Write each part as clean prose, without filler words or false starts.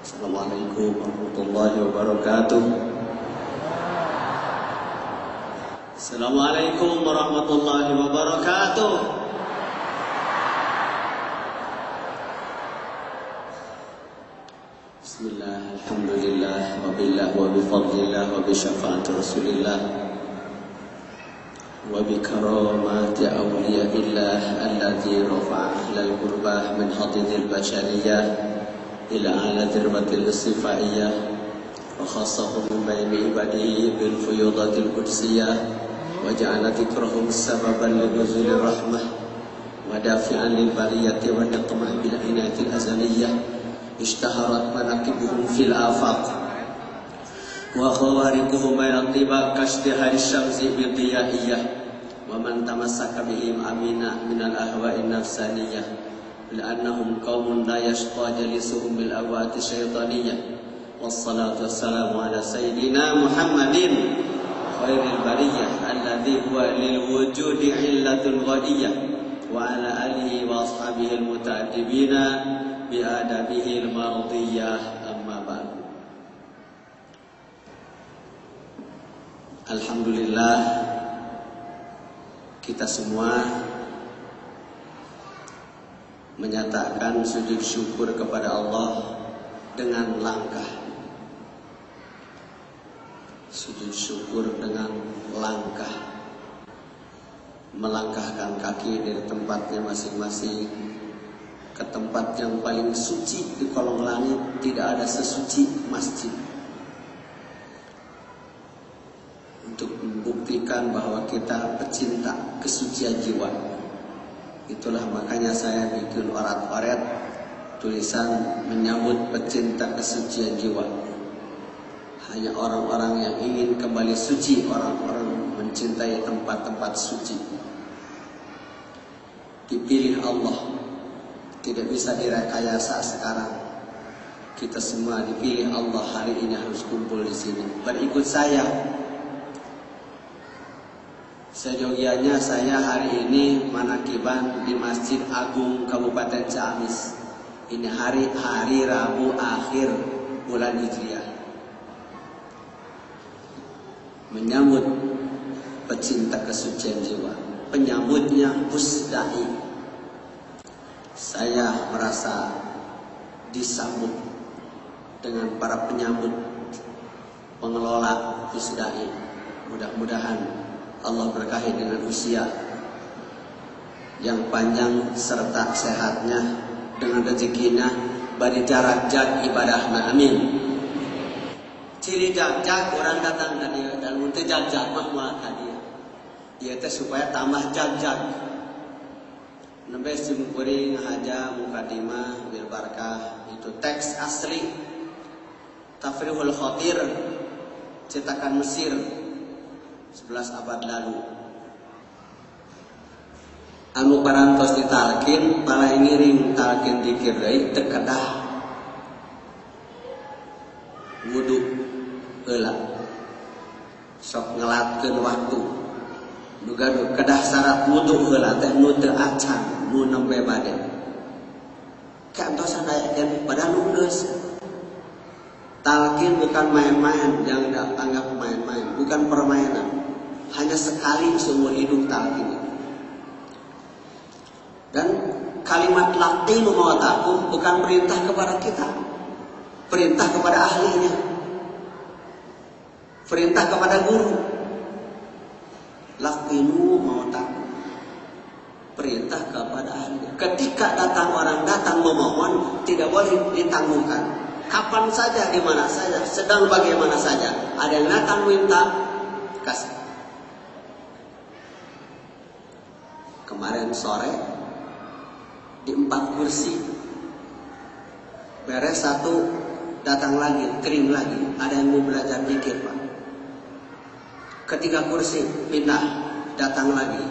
Assalamualaikum warahmatullahi wabarakatuh. Assalamualaikum warahmatullahi wabarakatuh. Bismillah, alhamdulillah, wabillah, wabifadlillah, wabisyafaat rasulillah, wabikaramati awliyaillah, alladzi rafa'a ahlal qurbah min hadidil bashariyah ila ala dirbatil sifaiyah wa khassahu min bayni ibadihi bil fuyudatil qudsiyah wa ja'ala dhikrahum sababan li nuzulir rahmah wa dafi'an lil bariyati wa niqmah bil inayatil azaliyah ishtaharat manaqibuhum fil afaq wa khawariquhum bayna tiba kashtihari syamsi bi diyaiyah wa man tamassaka bihim amina minal ahwa'in nafsaniyah لأنهم قوم لا يشقى جليسهم بالأهواء الشيطانية والصلاة والسلام على سيدنا محمد خير البرية الذي هو للوجود علة غنية وعلى آله وأصحابه المتأدبين بآدابه المرضية أما بعد. Alhamdulillah, kita semua menyatakan sujud syukur kepada Allah dengan langkah. Sujud syukur dengan langkah, melangkahkan kaki dari tempatnya masing-masing ke tempat yang paling suci di kolong langit. Tidak ada sesuci masjid, untuk membuktikan bahwa kita pecinta kesucian jiwa. Itulah makanya saya bikin orat-oret tulisan menyambut pecinta kesucian jiwa. Hanya orang-orang yang ingin kembali suci, orang-orang mencintai tempat-tempat suci. Dipilih Allah, tidak bisa direkayasa sekarang. Kita semua dipilih Allah, hari ini harus kumpul di sini. Berikut saya. Sejogianya saya hari ini manakiban di Masjid Agung Kabupaten Ciamis. Ini hari Rabu akhir bulan Hijriah. Menyambut pecinta kesucian jiwa. Penyambutnya Pusdai. Saya merasa disambut dengan para penyambut pengelola Pusdai. Mudah-mudahan Allah berkahi dengan usia yang panjang serta sehatnya, dengan rezekinya bari jarak jag ibadahna, amin. Ciri jag orang datang tadi dan untuk jag mah mual hadiah. Dia teh supaya tambah jag. Nembe simkuring haja mukadimah bil barakah, itu teks asli Tafrihul Khatir cetakan Mesir 11 abad lalu. Anu parantos ditalkin, para ngiring talkin dikir deui teu kedah wudu heula. Sok ngelatkeun waktu. Nu gaduh kedah syarat wudu heula teh nu teu acan, nu nembe bade. Kantosan aya keneh padahal nu geus. Talkin bukan main-main, jangan anggap main-main, bukan permainan. Hanya sekali seumur hidup talqin. Dan kalimat laqinu mawatakum bukan perintah kepada kita, perintah kepada ahlinya, perintah kepada guru. Laqinu mawatakum, perintah kepada ahlinya. Ketika orang datang memohon, tidak boleh ditangguhkan. Kapan saja, di mana saja, sedang bagaimana saja. Ada yang datang minta, kasih. Kemarin sore di 4 kursi beres satu, datang lagi, kering lagi. Ada yang mau belajar zikir, Pak. Ketiga kursi pindah, datang lagi.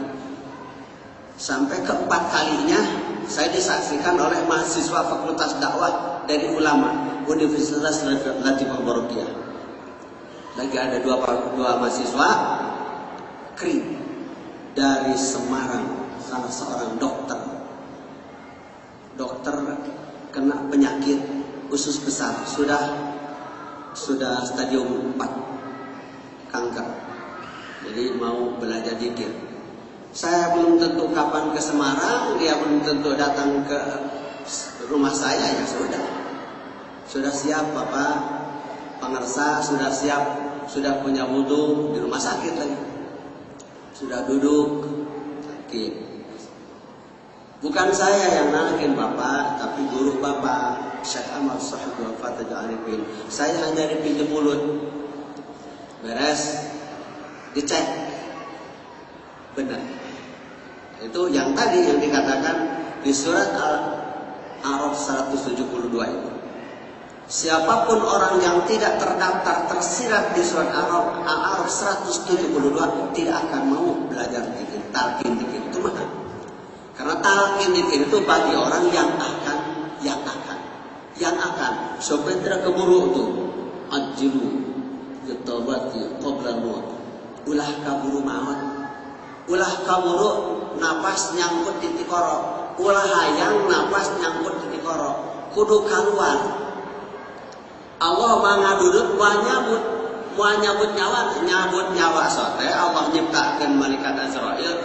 Sampai keempat kalinya saya disaksikan oleh mahasiswa Fakultas Dakwah dari ulama Universitas Latifah Barokiah. Lagi ada dua mahasiswa kering dari Semarang. Salah seorang dokter kena penyakit usus besar, sudah stadium 4 kanker. Jadi mau belajar zikir. Saya belum tentu kapan ke Semarang, dia belum tentu datang ke rumah saya, ya sudah siap Bapak pengersa, sudah siap, sudah punya wudhu, di rumah sakit lagi, sudah duduk sakit. Bukan saya yang nalkin Bapak, tapi guru Bapak Syekh Ahmad Sahib Wafataj Arifin. Saya hanya dipinjam mulut, beres, dicek, benar. Itu yang tadi yang dikatakan di surat Al-A'raf 172 itu. Siapapun orang yang tidak terdaftar tersirat di surat Al-A'raf 172 tidak akan mau belajar zikir, talqin zikir itu mahal. Karena talqin zikir itu bagi orang yang akan supaya tidak keburu itu. Ajilu yatawati qabla maut. Ulah kaburu maut. Ulah kaburu napas nyangkut di tikoro. Ulah hayang napas nyangkut di tikoro. Kudu keluar. Allah mangadudut nyabut nyawa sote. Allah nyiptakeun malaikat Azrail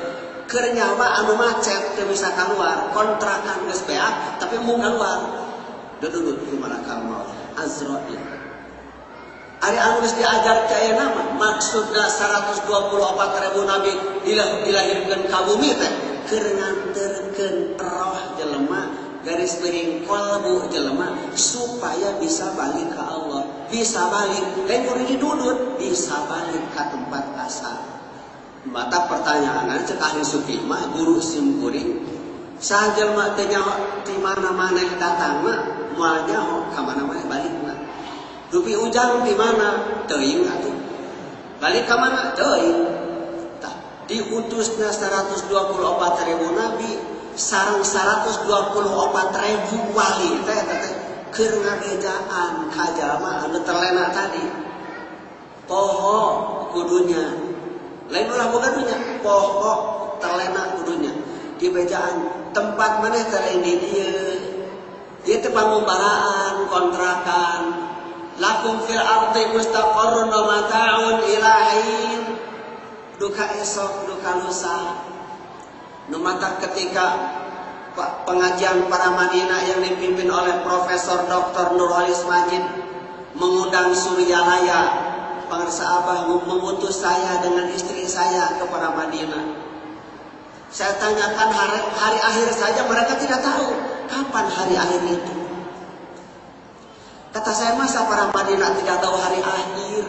keur nyawa anu macet teu bisa keluar, kontrakan geus beak tapi mau keluar. Dudut di malaikat maut Azrail. Ari anu geus diajar ka ayeuna mah maksudna 124.000 nabi dilahirkeun ka bumi teh keur nganterkeun roh jelema garis miring qalbu jelema supaya bisa balik ke Allah, bisa balik lain kudu didudut, bisa balik ke tempat asal. Mata pertanyaan cek ahli sufi mah guru sim kuring sajelma teh nyaho di mana maneh datang mah moal nyaho ka mana maneh balik mah. Dupi ujang di mana? Teuing atuh. Balik ka mana? Teuing. Tah, diutusna 124.000 nabi sareng 124.000 wali teh keur ngabejaan ka jalma anu terlena tadi. Poho kudunya. Lain ulah boga dunya, poho terlena kudunya. Di bejaan tempat maneh teh di dieu. Ieu teh pangumbaraan, kontrakan. Lakum fil ardi mustaqarrun wa mata'un ila hin. Duka esok, duka lusa. Numata ketika pengajian para Madinah yang dipimpin oleh Profesor Dr. Nurholis Majid mengundang Suryalaya, pengersa Abah mengutus saya dengan istri saya ke para Madinah. Saya tanyakan hari akhir saja mereka tidak tahu kapan hari akhir itu. Kata saya, masa para Madinah tidak tahu hari akhir?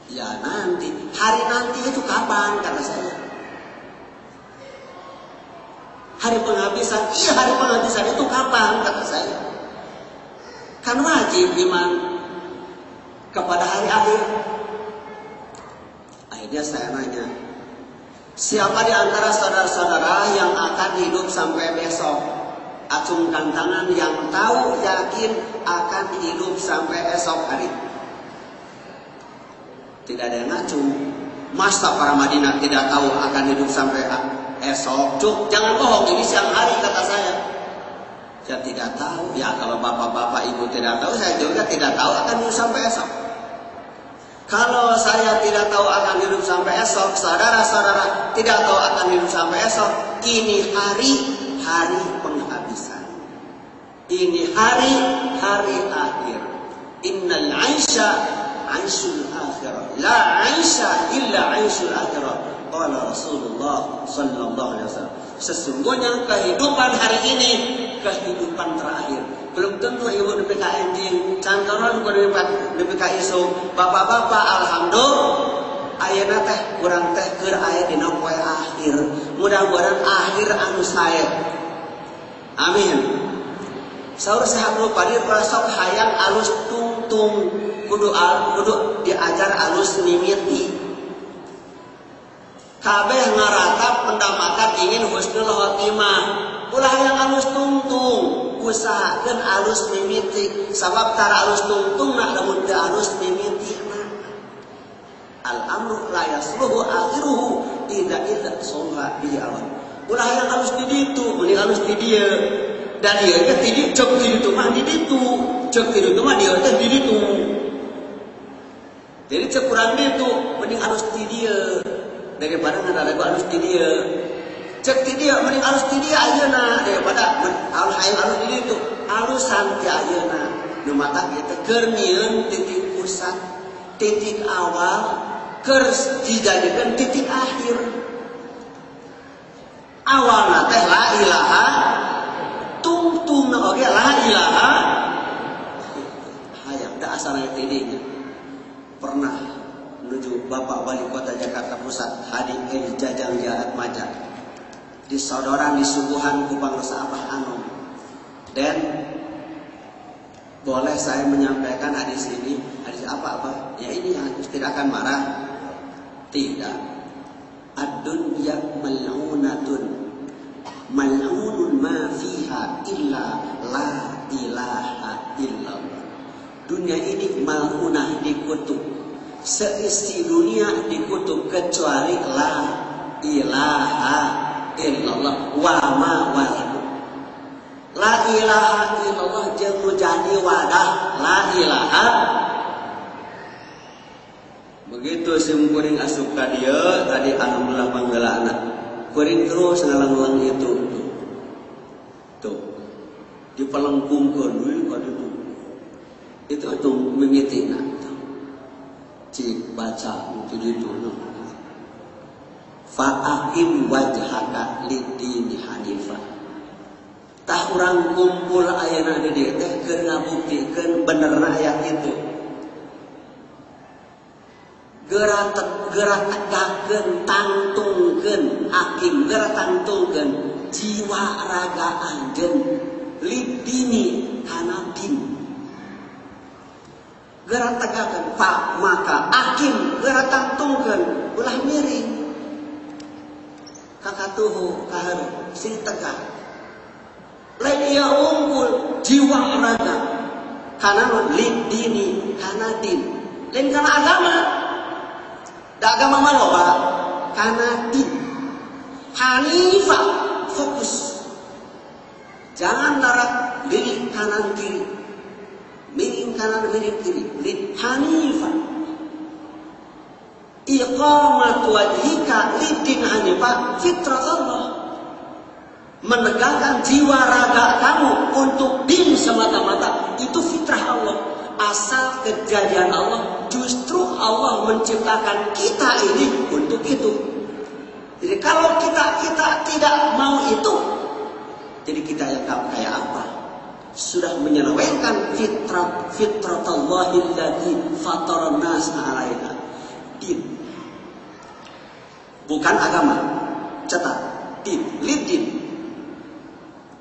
Ya nanti, hari nanti itu kapan? Kata saya. Hari penghabisan, iya hari penghabisan itu kapan? Kata saya. Kan wajib iman kepada hari akhir. Akhirnya saya nanya, siapa di antara saudara-saudara yang akan hidup sampai besok? Acungkan tangan yang tahu yakin akan hidup sampai esok hari. Tidak ada yang ngacung. Masa para Madinah tidak tahu akan hidup sampai esok? Cuk, jangan bohong, ini siang hari kata saya. Saya tidak tahu. Ya kalau bapak-bapak ibu tidak tahu, saya juga tidak tahu akan hidup sampai esok. Kalau saya tidak tahu akan hidup sampai esok, saudara-saudara tidak tahu akan hidup sampai esok, ini hari penghabisan. Ini hari akhir. Innal 'aisha 'aisyul akhirah. La 'aisha illa 'aisyul akhirah. Qala Rasulullah sallallahu alaihi wasallam. Sesungguhnya kehidupan hari ini kehidupan terakhir. Belum tentu ibu nepi ka enjing, cantoran ku nepi ka isu. Bapak-bapak alhamdulillah ayeuna teh urang teh keur aya dina poe akhir. Mudah-mudahan akhir anu sae. Amin. Saur sahabul padir rasok hayang alus tungtung kudu diajar alus mimiti. Kabeh ngaratap mendamakan ingin husnul khotimah. Ulah hayang alus tungtung, usahakeun alus mimiti. Sabab tara alus tungtung nah lamun teu alus mimiti mah. Al amru la yasluhu akhiruhu idza soha bi awal. ulah yang halus di ditu, mending halus di dia. Dan dia teh di cek di ditu mah di ditu, cek di ditu mah dia teh di ditu. Jadi cek kurang ditu, mending halus di dia daripada ngadagu halus di dia. Cek di dia mending halus di dia ayeuna daripada halus di ditu. Halusan ti ayeuna. Nu mata kitu keur nyieun titik pusat, titik awal, keur dijadikan titik akhir. Awalna teh la ilaha, tungtungna oge la ilaha. Hayang da asalna tidinya. Pernah menuju Bapak Wali Kota Jakarta Pusat Hadi Jajang Jahat Maja di saudoran di subuhan ku Pangresa Abah Anom. Dan boleh saya menyampaikan hadis ini, hadis apa? Ya ini yang tidak akan marah. Tidak. Ad-dunya mal'unatun. Mal'unun ma fiha illa la ilaha illallah. Dunia ini mal'unah dikutuk. Seisi dunia dikutuk kecuali la ilaha illallah wa ma walidu. La ilaha illallah jeung nu jadi wadah la ilaha. Begitu sim kuring asup ka dieu tadi alhamdulillah panggeulana. Kuring terus ngalang-lang itu. Tuh. Dipelengkungkeun deui ka ditu. Itu atuh mimitina. Cik baca itu ditu. Fa'aqim wajhaka lid-dini hanifah. Tah urang kumpul ayeuna di dieu teh keur ngabuktikeun benerna aya kitu. Geura tegakkeun, tangtungkeun, hakim geura tangtungkeun jiwa raga anjeun lidini kana din. Geura tegakkeun fa maka hakim geura tangtungkeun ulah miring. Kakatuhu kahareup sing tegak. Lain ia unggul jiwa raga karena lidini karena din lain karena agama da agama mah loba karena din hanifah fokus jangan larak miring kanan kiri miring kanan miring kiri lid hanifah iqamat wajhika lidin hanifah fitrat Allah menegakkan jiwa raga kamu untuk din semata-mata itu fitrah Allah. Asal kejadian Allah justru Allah menciptakan kita ini untuk itu. Jadi kalau kita tidak mau itu, jadi kita yang kayak apa? Sudah menyelewengkan fitrat Allahil ladzi fataran nas 'alaiha. Din. Bukan agama. Catat. Din, lidin.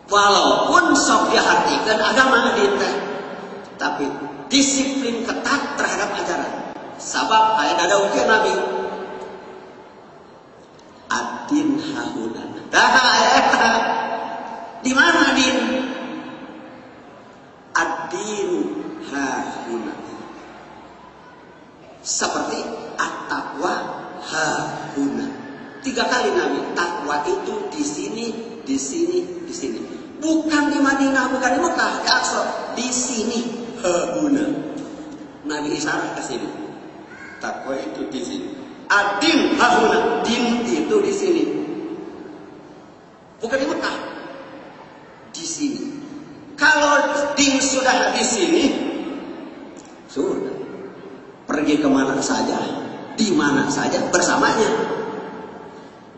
Walaupun sok diartikan agama dinten, tapi disiplin ketat terhadap ajaran. Sabab ayat ada ukia Nabi. Ad-din hahuna. Dah ayat di mana din? Ad-din hahuna. Seperti at-taqwa hahuna. 3 kali Nabi takwa itu di sini, di sini, di sini. Bukan di Madinah, bukan di Mekah, di Aqsa, di sini. Hahuna. Nabi isyarat ke sini. Takwa itu di sini. Ad-din hahuna. Din itu di sini. Bukan di Mekah. Di sini. Kalau din sudah di sini, sudah. Pergi kemana saja, di mana saja, bersamanya.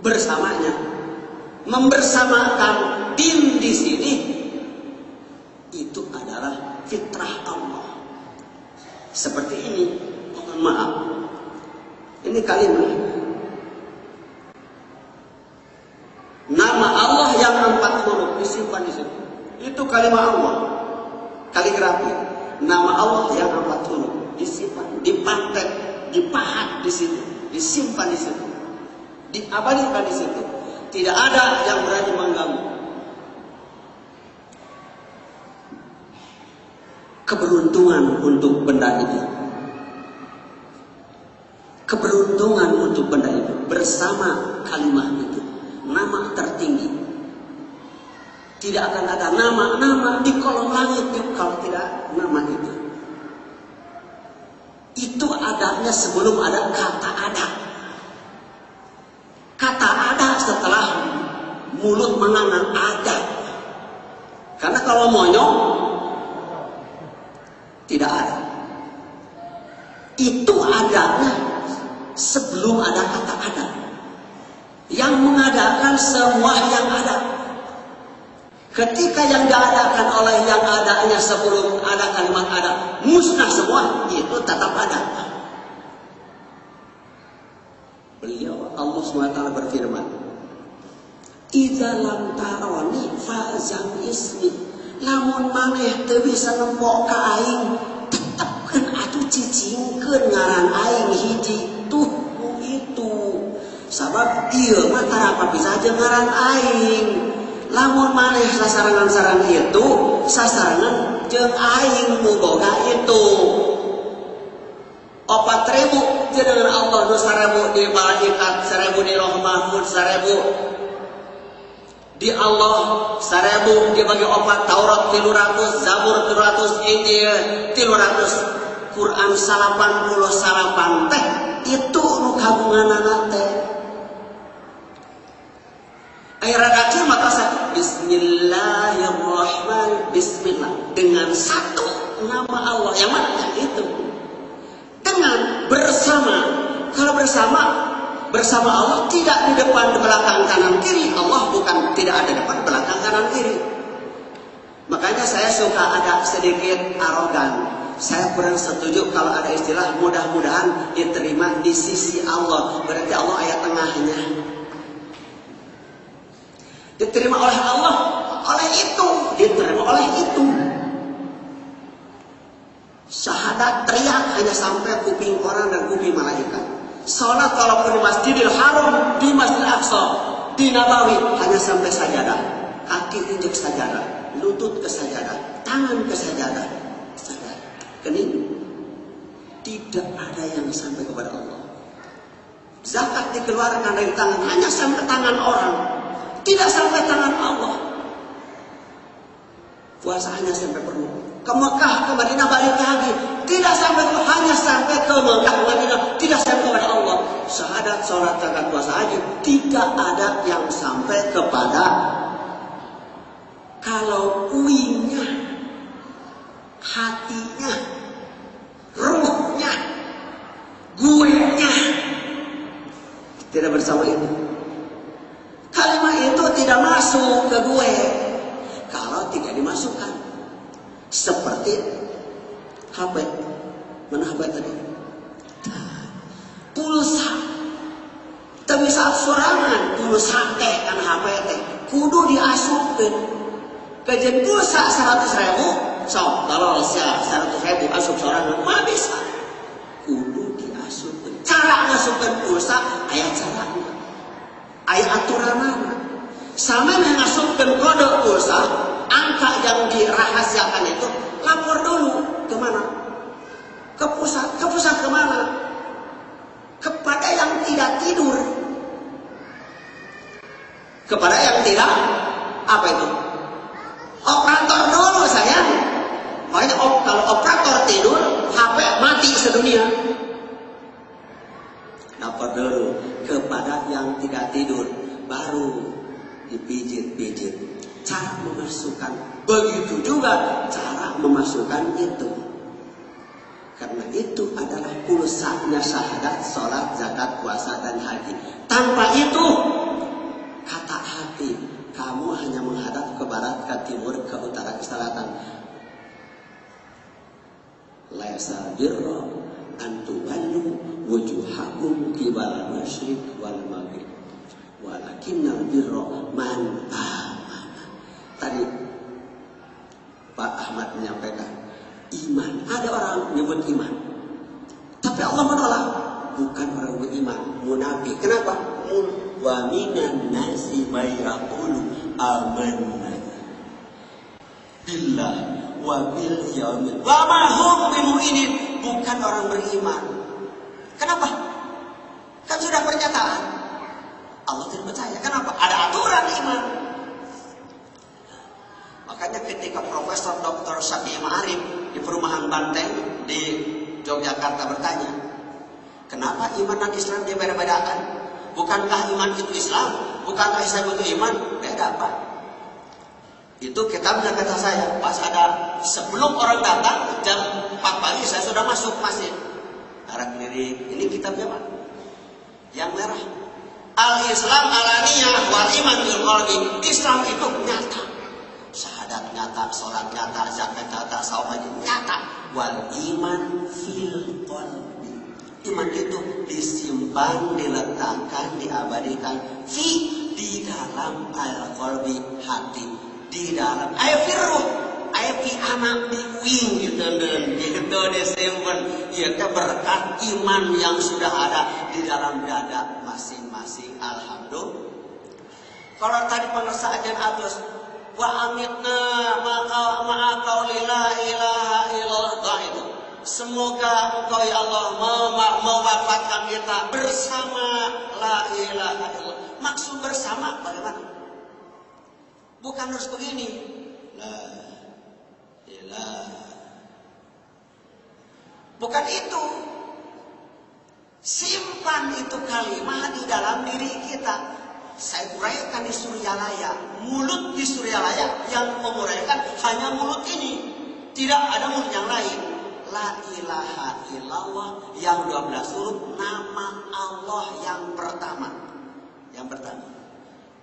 Bersamanya. Membersamakan din di sini itu adalah fitrah Allah. Seperti ini, mohon maaf. Ini kalimat. Nama Allah yang 4 huruf disimpan di situ. Itu kalimat Allah. Kaligrafi. Nama Allah yang 4 huruf disimpan, dipantek, dipahat di situ, disimpan di situ, diabadikan di situ. Tidak ada yang berani mengganggu. Keberuntungan untuk benda itu. Keberuntungan untuk benda itu bersama kalimat itu. Nama tertinggi Tidak akan ada nama-nama di kolom langit kalau tidak nama itu. Itu adanya sebelum ada kata ada. Kata ada setelah mulut mengangan ada. Karena kalau monyong tidak ada. Itu adanya sebelum ada kata ada. Yang mengadakan semua yang ada. Ketika yang diadakan oleh yang adanya sebelum ada kalimat ada musnah semua, itu tetap ada. Beliau Allah SWT berfirman, "Idza lam tarani fa'zam ismi." Lamun maneh teu bisa nempok ka aing, tetepkeun atuh cicingkeun ngaran aing hiji tuh itu. Sabab ieu mah tara bisa jeung ngaran aing. Lamun maneh sasarangan-sarangan itu, sasarangan jeung aing nu boga itu. 4.000 jenengan Allah nu 1.000 di malaikat, 1.000 di Lauh Mahfuz, 1.000 di Allah, 1.000 dibagi 4, Taurat 300, Zabur 300, Injil 300, Quran 88 teh itu nu kagunganana teh. Air kecil maka satu Bismillahirrahmanirrahim. Bismillah dengan satu nama Allah yang mana itu dengan bersama. Kalau bersama Allah tidak di depan belakang kanan kiri. Allah bukan tidak ada depan belakang kanan kiri. Makanya saya suka ada sedikit arogan. Saya kurang setuju kalau ada istilah mudah-mudahan diterima di sisi Allah. Berarti Allah ayat tengahnya. Diterima oleh Allah, oleh itu, diterima oleh itu. Syahadat teriak hanya sampai kuping orang dan kuping malaikat. Salat walaupun di Masjidil Haram, di Masjidil Aqsa, di Nabawi hanya sampai sajadah. Kaki injek sajadah, lutut ke sajadah, tangan ke sajadah, kening. Tidak ada yang sampai kepada Allah. Zakat dikeluarkan dari tangan hanya sampai tangan orang. Tidak sampai tangan Allah. Puasa hanya sampai perlu. Ke Mekah, ke Madinah balik lagi. Tidak sampai, hanya sampai ke Mekah, ke Madinah. Tidak sampai kepada Allah. Syahadat, sholat, zakat, puasa, haji. Tidak ada yang sampai kepada. Kalau uingnya, hatinya, ruhnya, gue-nya tidak bersama itu. Kalimat itu tidak masuk ke gue kalau tidak dimasukkan. Seperti HP. Mana HP tadi? Pulsa. Tapi saat sorangan pulsa teh kan HP teh kudu diasupkeun. Kajian pulsa 100.000, sok kalau sia 100.000 asup sorangan mah bisa. Kudu diasupkeun. Cara ngasupkeun pulsa aya carana. Ayat aturan sama mengasupkan kode pulsa, angka yang dirahasiakan itu lapor dulu kemana? Ke pusat kemana? Kepada yang tidak tidur, kepada yang tidak apa itu? Operator dulu sayang. Makanya kalau operator tidur, HP mati sedunia. Lapor dulu kepada yang tidak tidur, baru dipijit-pijit. Cara memasukkan, begitu juga cara memasukkan itu. Karena itu adalah pulsanya syahadat, sholat, zakat, puasa, dan haji. Tanpa itu, kata hati, kamu hanya menghadap ke barat, ke timur, ke utara, ke selatan. Laisa birra an tuwallu wujuhakum qibala masyriq wal maghrib walakinnal birra man amana. Tadi Pak Ahmad menyampaikan iman. Ada orang menyebut iman, tapi Allah menolak. Bukan orang beriman, munafik. Kenapa? Wa minan nasi may yaqulu amanna billah wa bil yaumil wa ma hum bimu'minin. Bukan orang beriman. Kenapa? Kan sudah pernyataan. Allah tidak percaya. Kenapa? Ada aturan iman. ketika Profesor Dr. Syafi'i Ma'arif di Perumahan Banteng di Yogyakarta bertanya, kenapa iman dan Islam dibeda-bedakan? Bukankah iman itu Islam? Bukankah Islam itu iman? Beda, Pak. Itu kitabnya kata saya. Pas ada sebelum orang datang jam 4 pagi saya sudah masuk masjid. Arah kiri. Ini kitabnya, Pak. Yang merah. Al-Islam alaniyah wal iman bil qalbi. Islam itu nyata. Syahadat nyata, salat nyata, zakat nyata, saum nyata. Wal iman fil qalbi. Iman itu disimpan, diletakkan, diabadikan di dalam al-qalbi, hati. Di dalam firruh, fi anak di wing gitu disimpan. Itu berkat iman yang sudah ada di dalam dada masing-masing. Alhamdulillah. Kalau tadi pengersaannya Agus wa amitna ma'akau la ilaha illallah itu. Semoga Engkau ya Allah mewafatkan kita bersama la ilaha illallah. Maksud bersama bagaimana? Bukan harus begini. La ilaha. Bukan itu. Simpan itu kalimat di dalam diri kita. Saya uraikan di Suryalaya. Mulut di Suryalaya yang menguraikan hanya mulut ini. Tidak ada mulut yang lain. La ilaha illallah yang 12 huruf, nama Allah yang pertama. Yang pertama.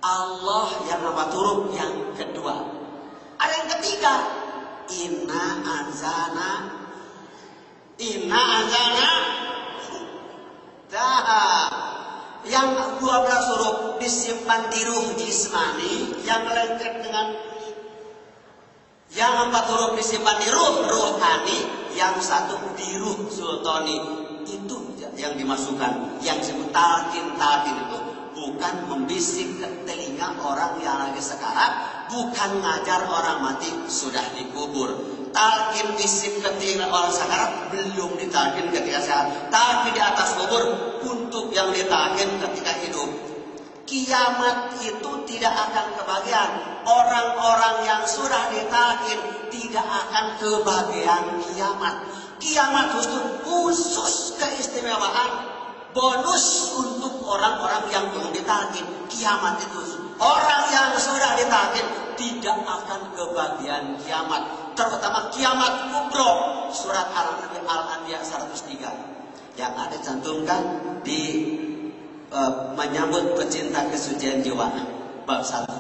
Allah yang 4 huruf yang kedua. Ada yang ketiga. Inna anzana. Dah. Yang 12 huruf disimpan di ruh jismani, yang lengket dengan yang 4 huruf disimpan di ruh rohani, yang 1 di ruh sultani. Itu yang dimasukkan. Yang disebut talqin itu bukan membisik ke telinga orang yang lagi sekarat, bukan ngajar orang mati sudah dikubur. Talqin bisik ke telinga orang sekarat belum ditalqin ketika sehat, tapi di atas kubur untuk yang ditalqin ketika hidup. Kiamat itu tidak akan kebagian. Orang-orang yang sudah ditalqin tidak akan kebagian kiamat. Kiamat khusus keistimewaan, bonus untuk orang-orang yang belum ditalqin. Kiamat itu orang yang sudah ditalqin tidak akan kebagian kiamat, terutama kiamat kubro. Surat Al-Anbiya 103 yang ada cantumkan di menyambut pecinta kesucian jiwa bab 1.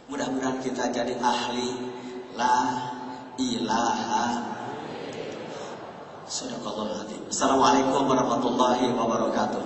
Mudah-mudahan kita jadi ahli la ilaha. Sadaqallahul azim. Assalamualaikum warahmatullahi wabarakatuh.